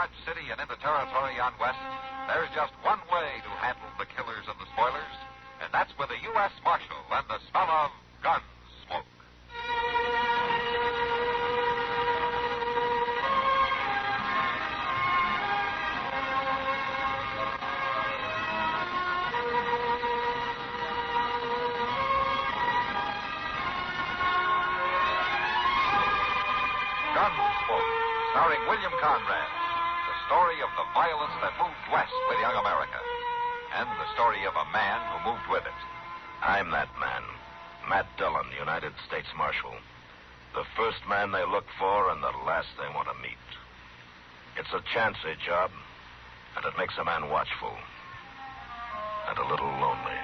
large city and into territory on West, there's just one way to handle the killers and the spoilers, and that's with a U.S. Marshal and the smell of Gunsmoke. Gunsmoke, starring William Conrad. The story of the violence that moved west with young America. And the story of a man who moved with it. I'm that man, Matt Dillon, United States Marshal. The first man they look for and the last they want to meet. It's a chancy job, and it makes a man watchful and a little lonely.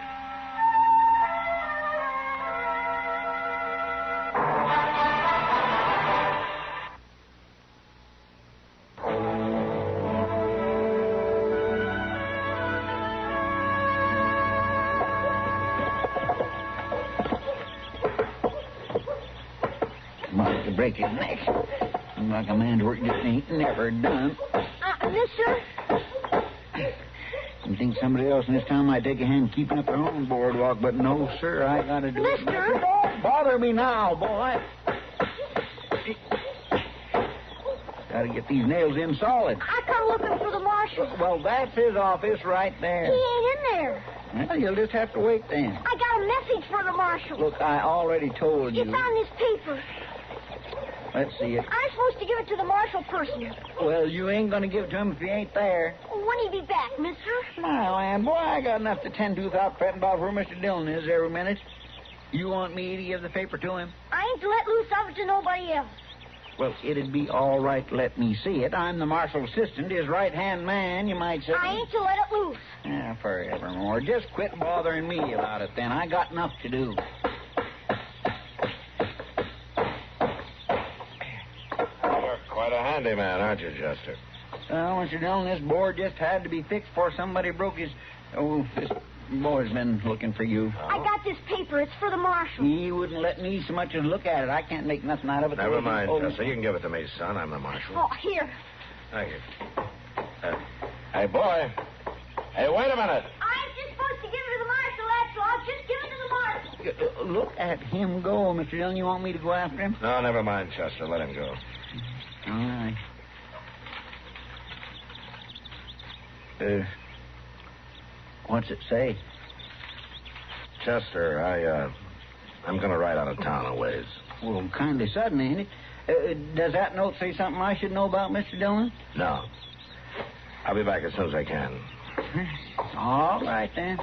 Break his neck. Seems like a man's work just ain't never done. Mister? You think somebody else in this town might take a hand keeping up their own boardwalk, but no, sir, I gotta do it. Mister? Don't bother me now, boy. Gotta get these nails in solid. I come looking for the marshal. Well, that's his office right He there. ain't in there. Well, you'll just have to wait then. I got a message for the marshal. Look, I already told you. It's on this paper. Let's see it. I'm supposed to give it to the marshal person. Well, you ain't gonna give it to him if he ain't there. When he be back, mister? My land, boy, I got enough to tend to without fretting about where Mr. Dillon is every minute. You want me to give the paper to him? I ain't to let loose of it to nobody else. Well, it'd be all right to let me see it. I'm the marshal's assistant, his right-hand man, you might say. I ain't to let it loose. Yeah, forevermore. Just quit bothering me about it, then. I got enough to do. You're quite a handyman, aren't you, Chester? Well, Mr. Dillon, this board just had to be fixed before somebody broke his... Oh, this boy's been looking for you. I got this paper. It's for the marshal. He wouldn't let me so much as look at it. I can't make nothing out of it. Never mind, Chester. You can give it to me, son. I'm the marshal. Oh, here. Thank you. Hey, boy. Hey, wait a minute. I ain't just supposed to give it to the marshal, that's all. Just give it to the marshal. Look at him go, Mr. Dillon. You want me to go after him? No, never mind, Chester. Let him go. All right. What's it say? Chester, I'm going to ride out of town a ways. Well, kind of sudden, ain't it? Does that note say something I should know about, Mr. Dillon? No. I'll be back as soon as I can. All right, then.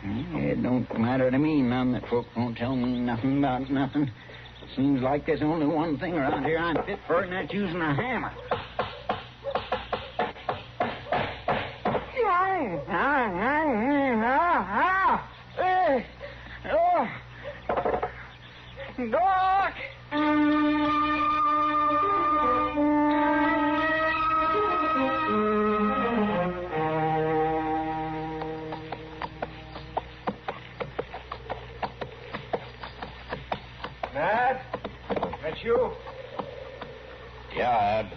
It don't matter to me none that folk won't tell me nothing about nothing. Seems like there's only one thing around here I'm fit for, and that's using a hammer. Doc! Matt? That's you? Yeah, Ab.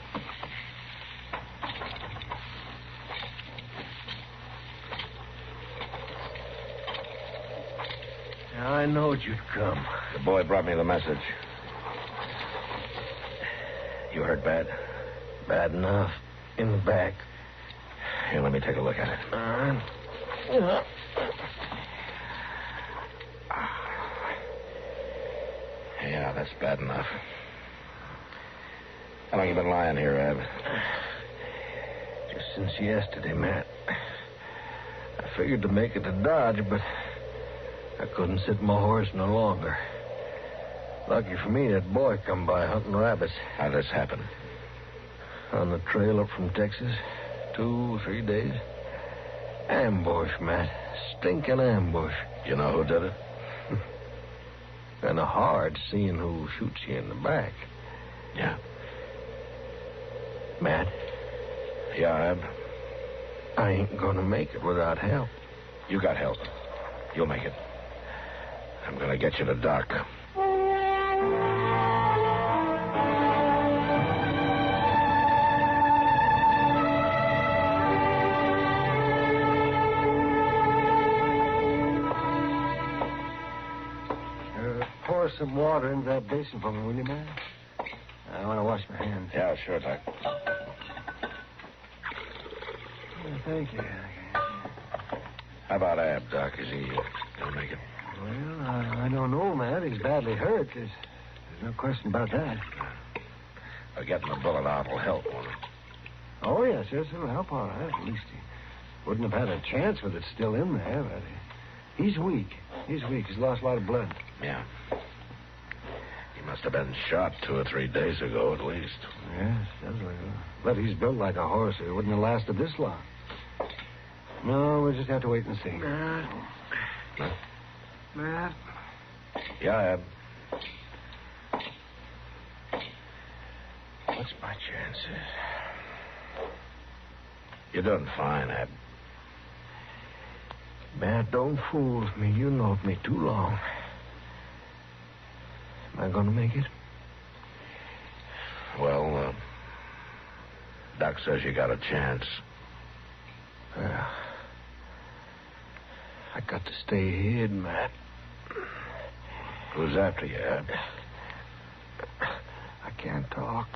I knowed you'd come. The boy brought me the message. You hurt bad? Bad enough. In the back. Here, let me take a look at it. Yeah, that's bad enough. How long you been lying here, Ab? Just since yesterday, Matt. I figured to make it to Dodge, but I couldn't sit my horse no longer. Lucky for me, that boy come by hunting rabbits. How'd this happen? On the trail up from Texas. 2 or 3 days. Ambush, Matt. Stinking ambush. You know who did it? Kind of hard seeing who shoots you in the back. Yeah. Matt, Yeah, Ab. I ain't gonna make it without help. You got help. You'll make it. I'm gonna get you to Doc. some water into that basin for me, will you, man? I want to wash my hands. Yeah, sure, Doc. Thank you. How about Ab, Doc? Is he gonna make it? Well, I don't know, Matt. He's badly hurt. There's no question about that. Getting the bullet out will help, won't it? Oh, yes, it'll help all right. At least he wouldn't have had a chance with it still in there, but he's weak. He's lost a lot of blood. Yeah. He must have been shot 2 or 3 days ago, at least. Yes, definitely. But he's built like a horse. He wouldn't have lasted this long. No, we'll just have to wait and see. Matt? Yeah, Ab. What's my chances? You're doing fine, Ab. Matt, don't fool with me. You know me too long. Am I going to make it? Well, Doc says you got a chance. Well, I got to stay hid, Matt. Who's after you, Ab? I can't talk.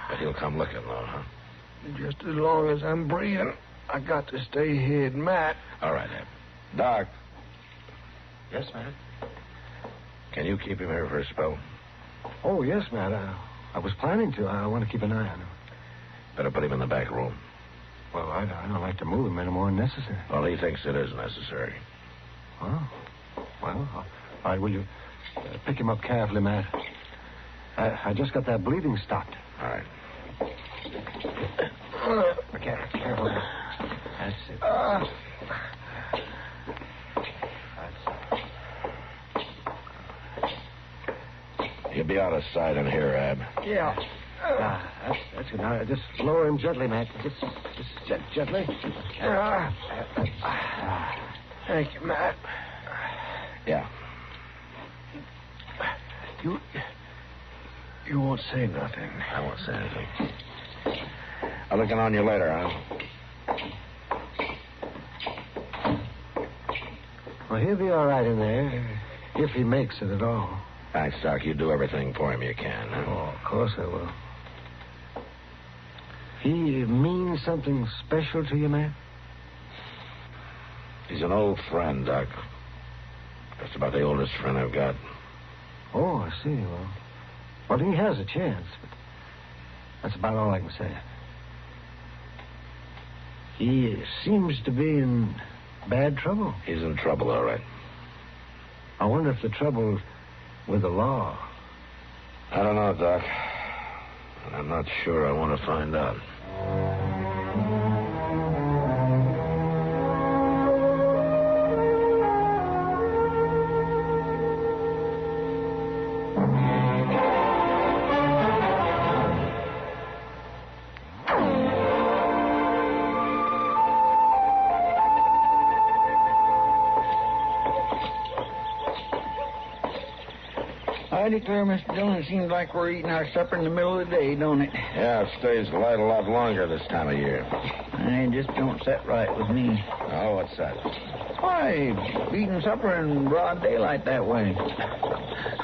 But he'll come looking, though, huh? Just as long as I'm breathing, I got to stay hid, Matt. All right, Ab. Doc. Yes, Matt? Can you keep him here for a spell? Oh, yes, Matt. I was planning to. I want to keep an eye on him. Better put him in the back room. Well, I don't like to move him any more than necessary. Well, he thinks it is necessary. Oh. Well, all right, will you pick him up carefully, Matt? I just got that bleeding stopped. All right. Careful. That's it. You'll be out of sight in here, Ab. Yeah. That's good. Now, just lower him gently, Matt. Just gently. Thank you, Matt. Yeah. You won't say nothing. I won't say anything. I'll look in on you later, huh? Well, he'll be all right in there, if he makes it at all. Thanks, Doc. You do everything for him you can, huh? Oh, of course I will. He means something special to you, man? He's an old friend, Doc. Just about the oldest friend I've got. Oh, I see. Well, he has a chance, but that's about all I can say. He seems to be in bad trouble. He's in trouble, all right. I wonder if the trouble's with the law. I don't know, Doc. I'm not sure I want to find out. I declare, Mr. Dillon, it seems like we're eating our supper in the middle of the day, don't it? Yeah, it stays light a lot longer this time of year. It just don't set right with me. Oh, what's that? Why, eating supper in broad daylight that way.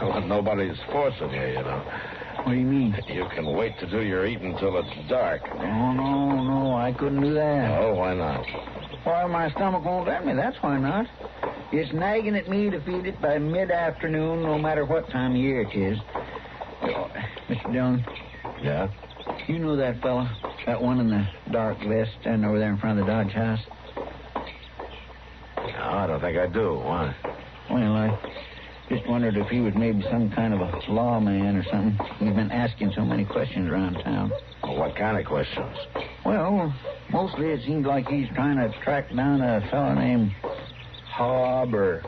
Well, nobody's forcing you, you know. What do you mean? You can wait to do your eating till it's dark. Oh, no, I couldn't do that. Oh, why not? Why, my stomach won't let me, that's why not. It's nagging at me to feed it by mid-afternoon, no matter what time of year it is. Mr. Dillon? Yeah? You know that fella? That one in the dark vest standing over there in front of the Dodge house? No, I don't think I do. Why? Well, I just wondered if he was maybe some kind of a lawman or something. He's been asking so many questions around town. Well, what kind of questions? Well, mostly it seems like he's trying to track down a fella named Hob or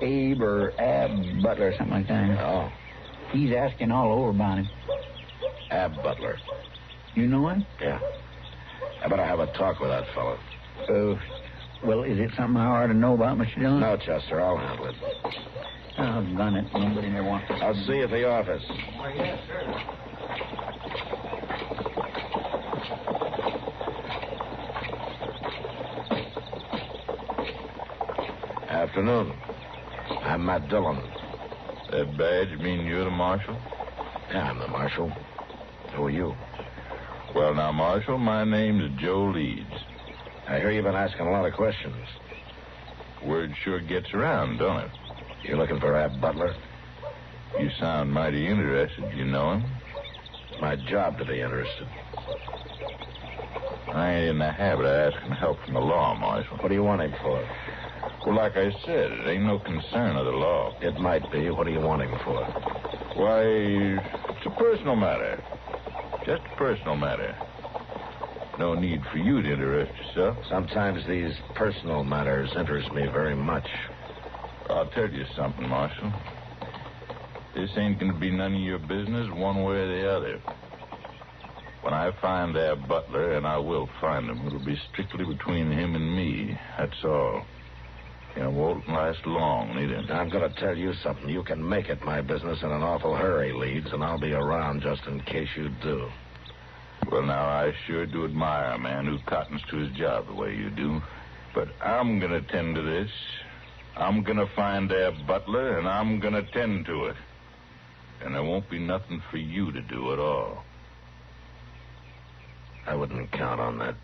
Abe or Ab Butler or something like that. Oh. He's asking all over about him. Ab Butler. You know him? Yeah. I better have a talk with that fellow. Well, is it something I ought to know about, Mr. Dillon? No, Chester, I'll handle it. Oh, gun it. Nobody never wants to. I'll see you at the office. Oh, yes, sir. Afternoon. I'm Matt Dillon. That badge mean you're the marshal? Yeah, I'm the marshal. Who are you? Well, now, Marshal, my name's Joe Leeds. I hear you've been asking a lot of questions. Word sure gets around, don't it? You looking for Ab Butler? You sound mighty interested. You know him? It's my job to be interested. I ain't in the habit of asking help from the law, Marshal. What do you want him for? Well, like I said, it ain't no concern of the law. It might be. What do you want him for? Why, it's a personal matter. Just a personal matter. No need for you to interest yourself. Sometimes these personal matters interest me very much. I'll tell you something, Marshal. This ain't going to be none of your business one way or the other. When I find Ab Butler, and I will find him, it'll be strictly between him and me. That's all. It won't last long, neither. I'm going to tell you something. You can make it my business in an awful hurry, Leeds, and I'll be around just in case you do. Well, now, I sure do admire a man who cottons to his job the way you do. But I'm going to tend to this. I'm going to find Ab Butler, and I'm going to tend to it. And there won't be nothing for you to do at all. I wouldn't count on that.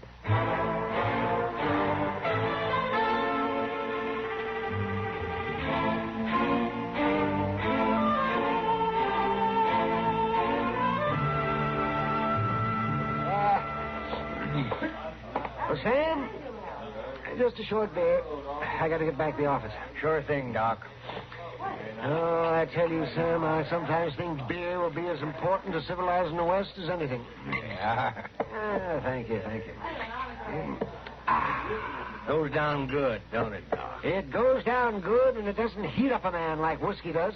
Well, Sam, just a short bit. I got to get back to the office. Sure thing, Doc. Oh, I tell you, Sam, I sometimes think beer will be as important to civilizing the West as anything. Yeah. Thank you. Goes down good, don't it, Doc? It goes down good, and it doesn't heat up a man like whiskey does.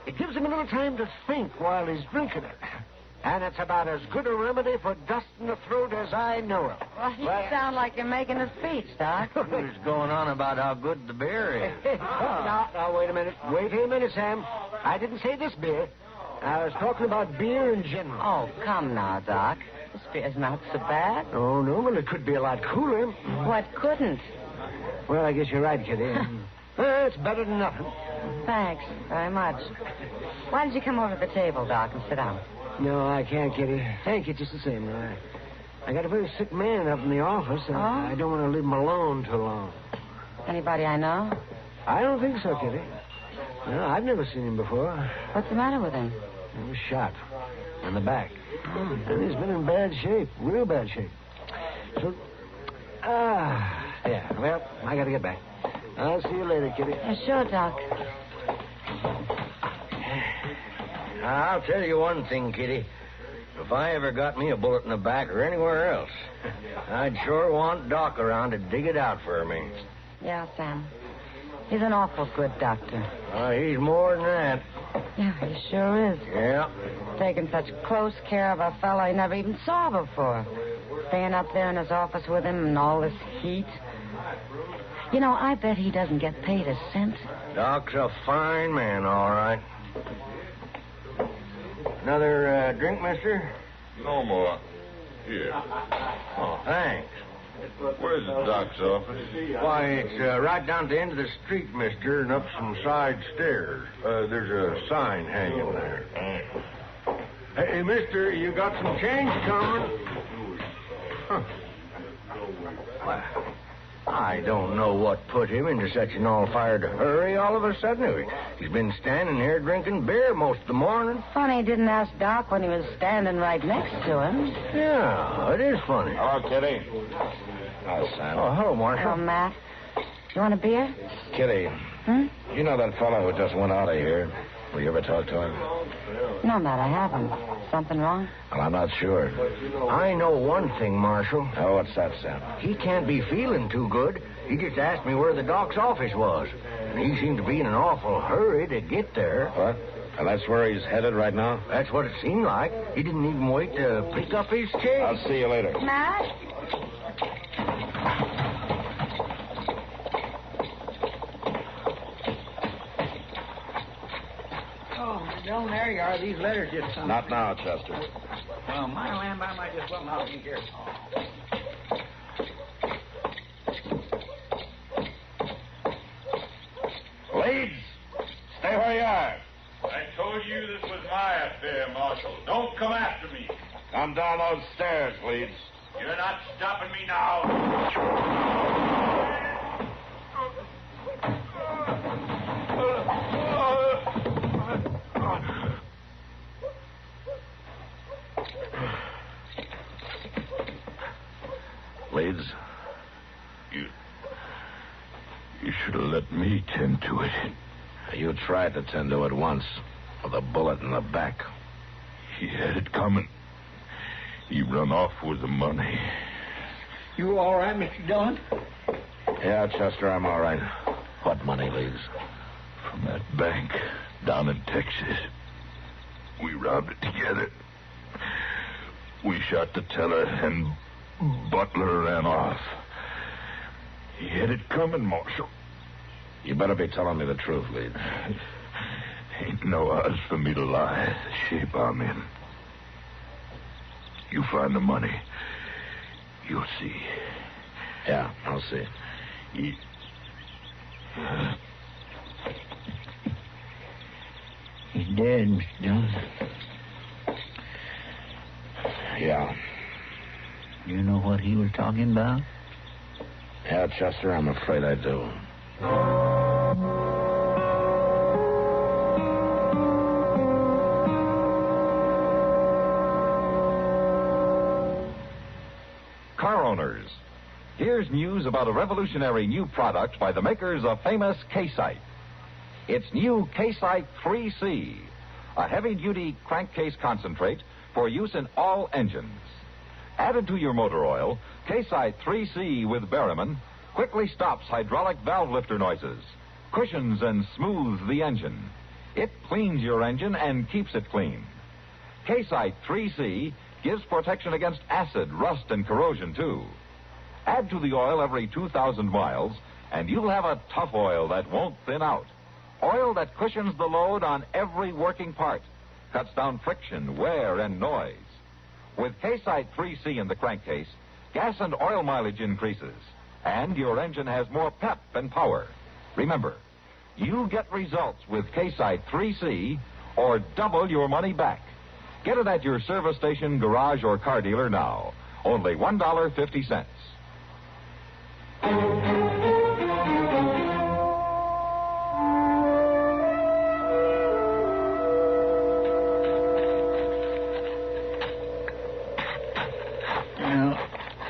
It gives him a little time to think while he's drinking it. And it's about as good a remedy for dust in the throat as I know of. Well, you sound like you're making a speech, Doc. Who's going on about how good the beer is? Now, wait a minute. Wait a minute, Sam. I didn't say this beer. I was talking about beer in general. Oh, come now, Doc. This beer's not so bad. Oh, no, well, it could be a lot cooler. What couldn't? Well, I guess you're right, Kitty. Well, it's better than nothing. Thanks very much. Why don't you come over to the table, Doc, and sit down? No, I can't, Kitty. Thank you just the same. I got a very sick man up in the office, and I don't want to leave him alone too long. Anybody I know? I don't think so, Kitty. No, I've never seen him before. What's the matter with him? He was shot in the back. And he's been in bad shape, real bad shape. So, yeah, well, I got to get back. I'll see you later, Kitty. Sure, Doc. I'll tell you one thing, Kitty. If I ever got me a bullet in the back or anywhere else, I'd sure want Doc around to dig it out for me. Yeah, Sam. He's an awful good doctor. He's more than that. Yeah, he sure is. Yeah. Taking such close care of a fellow he never even saw before. Staying up there in his office with him in all this heat. You know, I bet he doesn't get paid a cent. Doc's a fine man, all right. Another drink, mister? No more. Here. Oh, thanks. Where's the doc's office? Why, it's right down at the end of the street, mister, and up some side stairs. There's a sign hanging there. Hey, mister, you got some change coming? Huh. Well, I don't know what put him into such an all-fired hurry all of a sudden. He's been standing here drinking beer most of the morning. Funny he didn't ask Doc when he was standing right next to him. Yeah, it is funny. Hello, Kitty. Hi, Sam. Oh, hello, Marshal. Oh, Matt. You want a beer? Kitty, you know that fellow who just went out of here? Will you ever talk to him? No, Matt, I haven't. Something wrong? Well, I'm not sure. I know one thing, Marshal. Oh, what's that, Sam? He can't be feeling too good. He just asked me where the doc's office was. And he seemed to be in an awful hurry to get there. What? And that's where he's headed right now? That's what it seemed like. He didn't even wait to pick up his change. I'll see you later. Matt? Down there you are. These letters just come. Not now, Chester. Well, my land, I might just well not be here. Leeds! told you this was my affair, Marshal. Don't come after me. Come down those stairs, Leeds. You're not stopping me now. Leeds, You should have let me tend to it. you tried to tend to it once with a bullet in the back. He had it coming. He run off with the money. You all right, Mr. Dillon? Yeah, Chester, I'm all right. What money, Leeds? From that bank down in Texas. We robbed it together. We shot the teller, and Butler ran off. He had it coming, Marshal. You better be telling me the truth, Leeds. Ain't no odds for me to lie. The shape I'm in. You find the money. You'll see. Yeah, I'll see. He's dead, Mr. Dillon. Yeah. You know what he was talking about? Yeah, Chester, I'm afraid I do. Car owners, here's news about a revolutionary new product by the makers of famous K-Site. It's new K-Site 3C, a heavy-duty crankcase concentrate for use in all engines. Added to your motor oil, K-Site 3C with Berryman quickly stops hydraulic valve lifter noises, cushions and smooths the engine. It cleans your engine and keeps it clean. K-Site 3C gives protection against acid, rust, and corrosion, too. Add to the oil every 2,000 miles, and you'll have a tough oil that won't thin out. Oil that cushions the load on every working part, cuts down friction, wear, and noise. With K-Site 3C in the crankcase, gas and oil mileage increases, and your engine has more pep and power. Remember, you get results with K-Site 3C or double your money back. Get it at your service station, garage, or car dealer now. Only $1.50.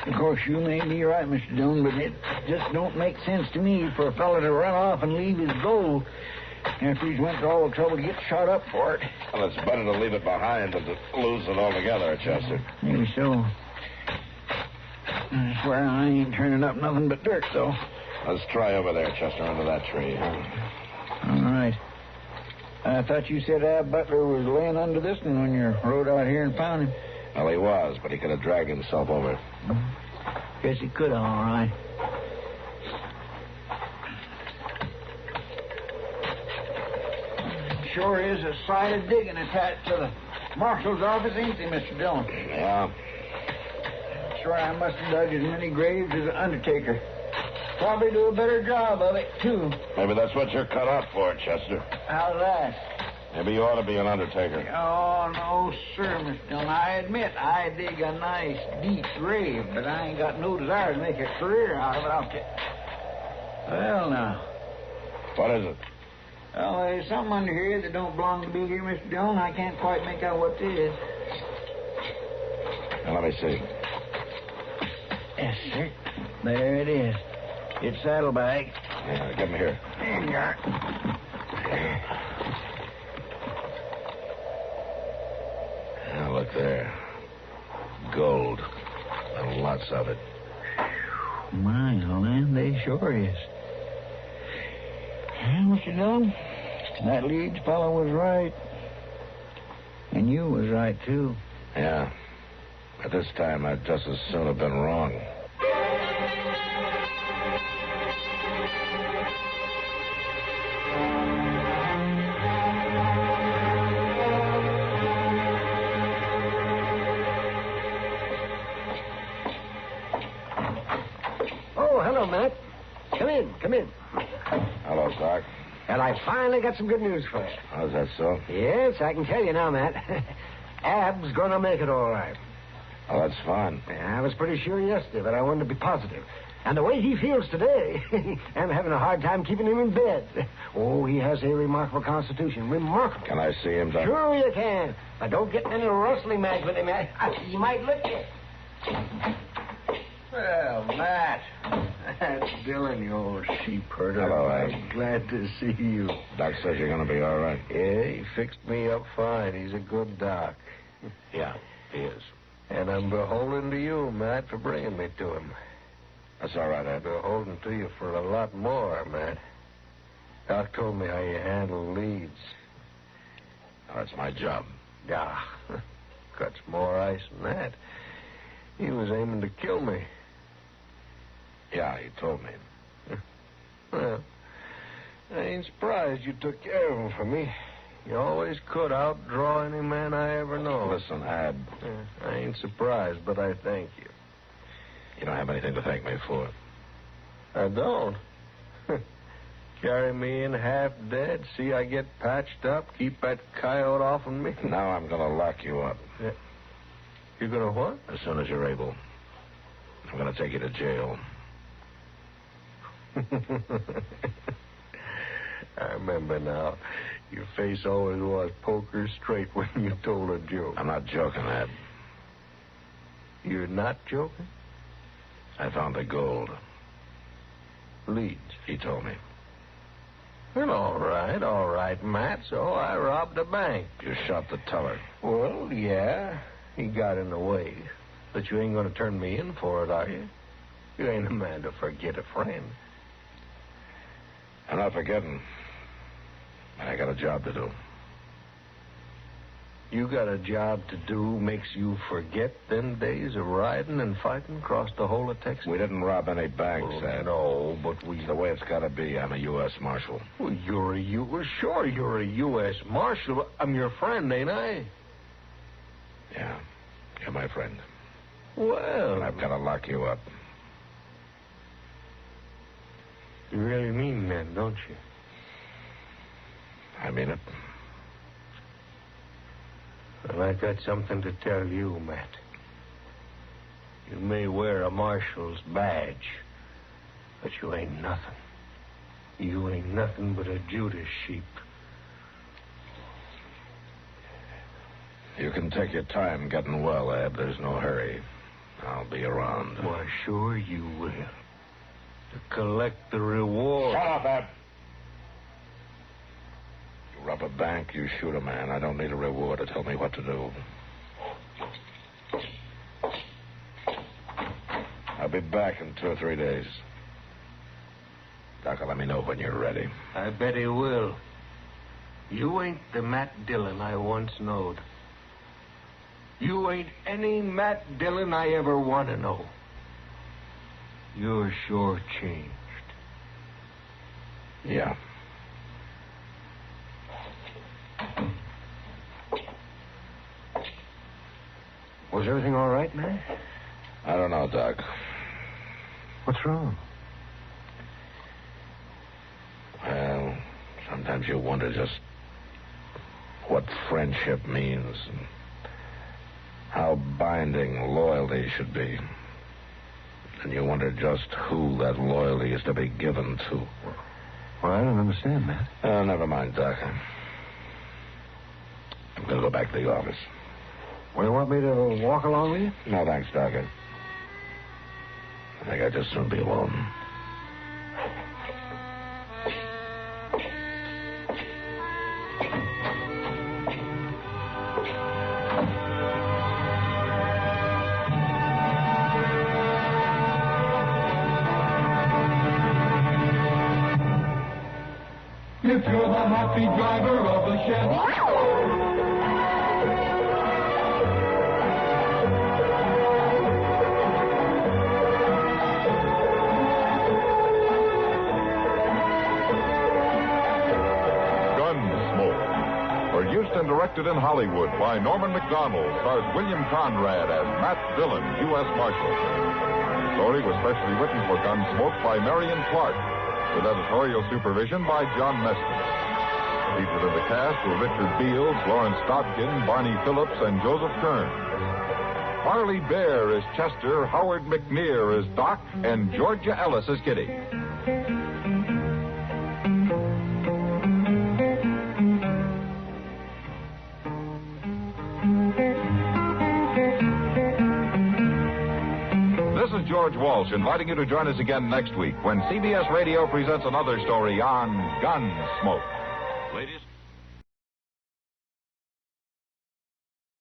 Of course, you may be right, Mr. Dillon, but it just don't make sense to me for a fella to run off and leave his gold after he's went to all the trouble to get shot up for it. Well, it's better to leave it behind than to lose it altogether, Chester. Maybe so. I swear I ain't turning up nothing but dirt, though. Let's try over there, Chester, under that tree. Huh? All right. I thought you said Ab Butler was laying under this one when you rode out here and found him. Well, he was, but he could have dragged himself over. Guess he could have, all right. Sure is a sight of digging attached to the marshal's office, ain't they, Mr. Dillon? Yeah. Sure, I must have dug as many graves as an undertaker. Probably do a better job of it, too. Maybe that's what you're cut out for, Chester. How's that? Maybe you ought to be an undertaker. Oh, no, sir, Mr. Dillon. I admit I dig a nice, deep grave, but I ain't got no desire to make a career out of it, I'll tell you. Well, now. What is it? Well, there's something under here that don't belong to be here, Mr. Dillon. I can't quite make out what it is. Now, let me see. Yes, sir. There it is. It's saddlebag. Yeah, give him here. There you are. Now, look there. Gold. And lots of it. My land, they sure is. Well, Mr. Dillon, that Leeds fellow was right. And you was right, too. Yeah. At this time, I'd just as soon have been wrong. Oh, hello, Matt. Come in. Hello, Doc. And I finally got some good news for you. How's that so? Yes, I can tell you now, Matt. Ab's gonna make it all right. Oh, that's fine. I was pretty sure yesterday, but I wanted to be positive. And the way he feels today, I'm having a hard time keeping him in bed. Oh, he has a remarkable constitution. Remarkable. Can I see him, Doc? Sure you can. But don't get in any rustling match with him. He might lick you. Well, Matt. That's Dillon, you old sheep herder. Hello, I'm glad to see you. Doc says you're going to be all right. Yeah, he fixed me up fine. He's a good doc. Yeah, he is. And I'm beholden to you, Matt, for bringing me to him. That's all right, I'm beholden to you for a lot more, Matt. Doc told me how you handle leads. Oh, that's my job. Yeah, cuts more ice than that. He was aiming to kill me. Yeah, he told me. Well, I ain't surprised you took care of him for me. You always could outdraw any man I ever know. Listen, Ab. I ain't surprised, but I thank you. You don't have anything to thank me for. I don't. Carry me in half dead, see I get patched up, keep that coyote off of me. Now I'm going to lock you up. Yeah. You're going to what? As soon as you're able. I'm going to take you to jail. I remember now. Your face always was poker straight when you told a joke. I'm not joking, Ab. You're not joking? I found the gold. Leads. He told me. Well, all right, Matt. So I robbed a bank. You shot the teller. Well, yeah. He got in the way. But you ain't going to turn me in for it, are you? You ain't a man to forget a friend. I'm not forgetting. I got a job to do. You got a job to do makes you forget them days of riding and fighting across the whole of Texas? We didn't rob any banks, Ed. No, but we... It's the way it's got to be. I'm a U.S. Marshal. Well, you're a U.S. Marshal. I'm your friend, ain't I? Yeah, you're my friend. Well... And I've got to lock you up. You really mean that, don't you? I mean it. Well, I got something to tell you, Matt. You may wear a marshal's badge, but you ain't nothing. You ain't nothing but a Judas sheep. You can take your time getting well, Ab. There's no hurry. I'll be around. Why, sure you will. To collect the reward. Shut up, Ab. You rob a bank, you shoot a man. I don't need a reward to tell me what to do. I'll be back in 2 or 3 days. Doc will let me know when you're ready. I bet he will. You ain't the Matt Dillon I once knowed. You ain't any Matt Dillon I ever want to know. You're sure changed. Yeah. Was everything all right, man? I don't know, Doc. What's wrong? Well, sometimes you wonder just what friendship means and how binding loyalty should be. And you wonder just who that loyalty is to be given to. Well, I don't understand, Matt. Oh, never mind, Doc. I'm going to go back to the office. Well, you want me to walk along with you? No, thanks, Doc. I think I'd just soon be alone. If you're the happy driver of the Chevy. Gunsmoke. Produced and directed in Hollywood by Norman Macdonnell, stars William Conrad as Matt Dillon, U.S. Marshal. The story was specially written for Gunsmoke by Marion Clark. with editorial supervision by John Meston. Featured in the cast were Richard Beals, Lawrence Dobkin, Barney Phillips, and Joseph Kern. Harley Bear as Chester, Howard McNear as Doc, and Georgia Ellis as Kitty. This is George Walsh inviting you to join us again next week when CBS Radio presents another story on Gunsmoke. Ladies